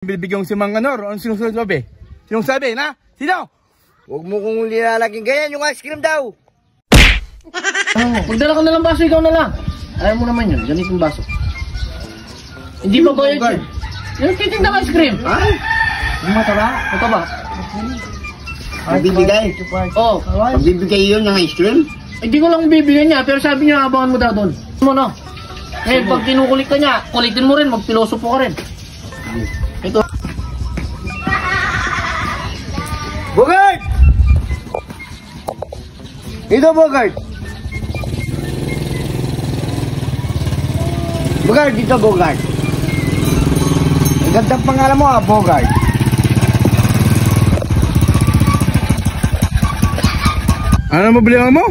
Bibigyan si Mang Anor. Anong sinusabi? Sinong sabi, na? Sino? Huwag mo kong nilalaging ganyan yung ice cream daw. Magdala ka na lang baso, ikaw na lang. Ayaw mo naman yun, ganitong baso. Hindi pa bayad yun. Yung titinda ng ice cream. Ha? Yung mataba? Mataba? Magbibigay? Oo. Magbibigay yun ng ice cream? Hindi ko lang bibigyan niya, pero sabi niya abangan mo daw doon. Mo no? Eh, pag kinukulit ka niya, kulitin mo rin, magpilosopo ka rin. Ito. Bogart! Ito, Bogart! Bogart, dito, Bogart. Ang gandang pangalan mo, Bogart. Ano problema mo?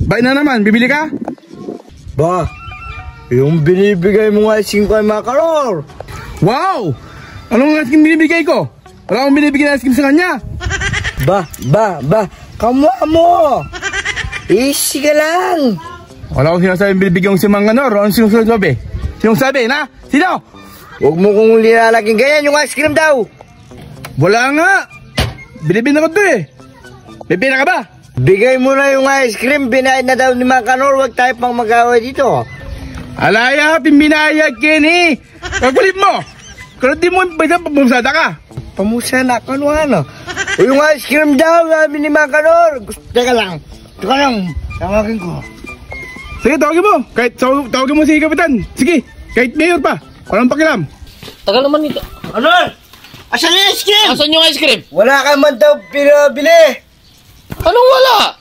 Bakit na naman? Bibili ka? Ba, yung binibigay mo nga 5 makaror. Wow! Anong ice cream binibigay ko? Wala akong binibigay na ice cream sa kanya. Ba, kamwa mo. Easy ka lang. Wala akong sinasabing binibigyan si Mang Anor. Anong sinusabi? Sinong sabi, na? Sino? Huwag mo kong nilalaging ganyan yung ice cream daw. Wala nga. Binibin ako doon eh. Bibina ka ba? Bigay mo na yung ice cream. Binaid na daw ni Mang Kanor. Huwag tayo pang mag-away dito. Alaya, pimbinayag Kenny. Kagulit mo. Kaya di mo pamusada ka. Pamusada ka ano? O yung ice cream daw, sabi ni Mang Kanor. Teka lang. Tawagin ko. Sige, tawagin mo. Kahit tawagin mo si Kapitan. Sige, kahit mayor pa. Walang pakialam. Tagal naman nito. Ano? Asan yung ice cream? Asan yung ice cream? Wala ka man daw pinabili. Anong wala?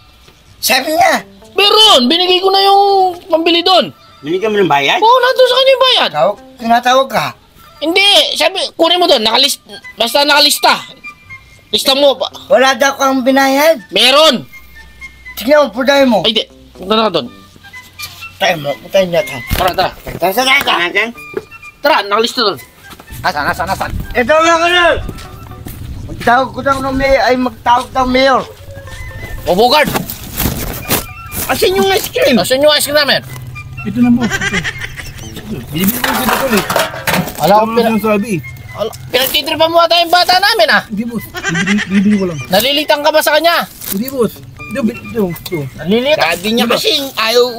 Sabi niya. Meron, binigay ko na yung pambili doon. Binigyan mo ng bayad? Oo, nandun sa kanya yung bayad. Tinatawag ka? Hindi, sabi, kunin mo doon, basta nakalista. Lista mo pa. Wala daw kang binayad? Meron. Tignan mo, pudahin mo. Ay, di. Punta na doon. Putahin natin. Tara. Tara, nakalista doon. Asan? Ito nga ka na! Magtawag ko daw ng mayor, ay magtawag daw mayor. O, Bogart. Asan yung ice cream? Asan yung ice cream namin? Ito na mo. Binibigyan ko si Dutol eh. Wala akong sinasabi. Pinagtitripan mo ata yung bata namin, ah. Hindi, boss. Bibili ko lang. Nalilitang ka ba sa kanya? Hindi, boss. Ito. Nalilitang. Sabi niya kasi,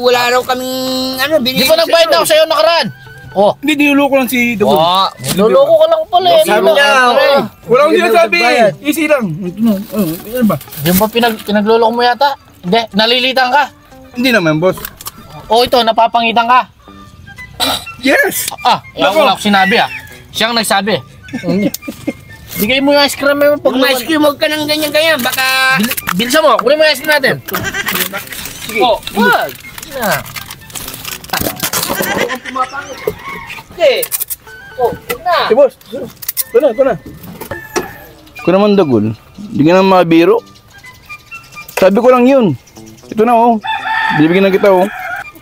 wala raw kaming, Di ba nagbayad na ako sa'yo nakaraan? Oh. Hindi, niloloko lang si Dutol. Niloloko ka lang pala eh. Sabi niya, Wala akong sinasabi. Easy lang. Ano ba? Yung ba pinagloloko mo yata? Hindi, nalilitang ka. Hindi naman, boss. O ito, napapangitan ka. Yes! Yan wala ako sinabi ah. Siyang nagsabi. Bigay mo yung ice cream mo. Pag may ice cream, huwag ka nang ganyan-ganyan. Baka... Bilsa mo, kunin mo yung ice cream natin. Sige. Oh, wag. Na. Huwag kang pumapangit. Sige. Oh, huwag na. Hey, boss. Ito na. Kung naman dagol, hindi ka naman mabiro. Sabi ko lang yun. Ito na oh. Bibigyan na kita oh.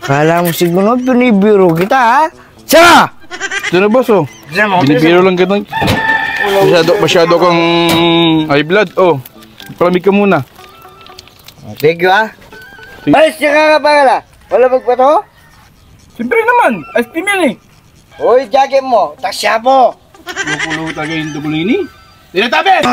Kala mo siguro pinibiro kita, ha? Siya! Ito na, boss oh. Binibiro lang kita. Masyado kang high blood oh. Palamig ka muna. Thank you, ha? Alis ka pala. Wala magpato? Siyempre naman. Ice cream yan eh. Uy, jacket mo. Taksya po. Lukulo talaga yung dugulini. Tinatabi!